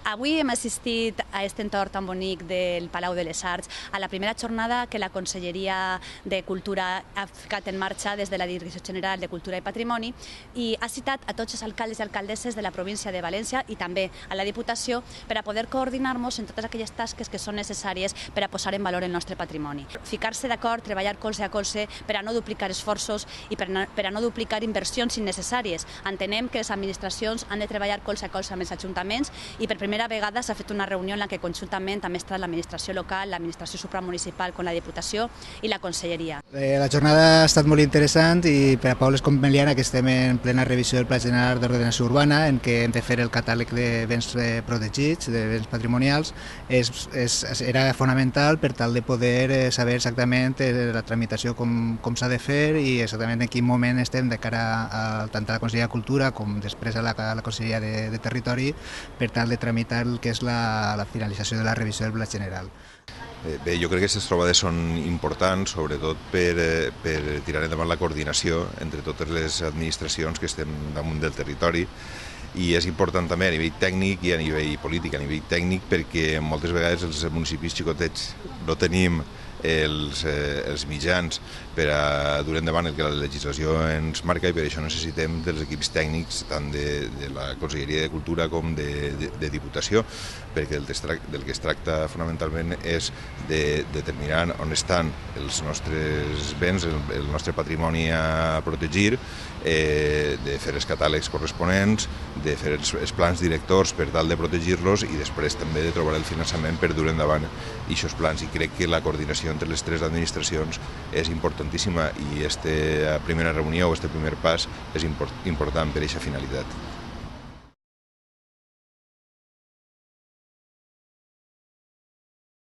Avui hem assistit a aquest entorn tan bonic del Palau de les Arts, a la primera jornada que la Conselleria de Cultura ha ficat en marxa des de la Direcció General de Cultura i Patrimoni i ha citat a tots els alcaldes i alcaldesses de la província de València i també a la Diputació per a poder coordinar-nos en totes aquelles tasques que són necessàries per a posar en valor el nostre patrimoni. Ficar-se d'acord, treballar colze a colze per a no duplicar esforços i per a no duplicar inversions innecessàries. Entenem que les administracions han de treballar colze a colze amb els ajuntaments i per primera vegada s'ha fet una reunió en la que conjuntament també està l'administració local, l'administració supramunicipal amb la Diputació i la Conselleria. La jornada ha estat molt interessant i per a Pau és com Meliana que estem en plena revisió del Pla General d'Ordenació Urbana en què hem de fer el catàleg de béns protegits, de béns patrimonials. Era fonamental per tal de poder saber exactament la tramitació com s'ha de fer i exactament en quin moment estem de cara a tant a la Conselleria de Cultura com després a la Conselleria de Territori per tal de tramitar el que és la finalització de la revisió del Pla General. Bé, jo crec que aquestes trobades són importants, sobretot per tirar endavant la coordinació entre totes les administracions que estem damunt del territori, i és important també a nivell tècnic i a nivell polític. A nivell tècnic perquè moltes vegades els municipis xicotets no tenim els mitjans per a dur endavant el que la legislació ens marca i per això necessitem dels equips tècnics tant de la Conselleria de Cultura com de Diputació, perquè del que es tracta fonamentalment és de determinar on estan els nostres béns, el nostre patrimoni a protegir, de fer els catàlegs corresponents, de fer els plans directors per tal de protegir-los i després també de trobar el finançament per dur endavant aquests plans. I crec que la coordinació entre les tres administracions és importantíssima i aquesta primera reunió o aquest primer pas és important per a aquesta finalitat.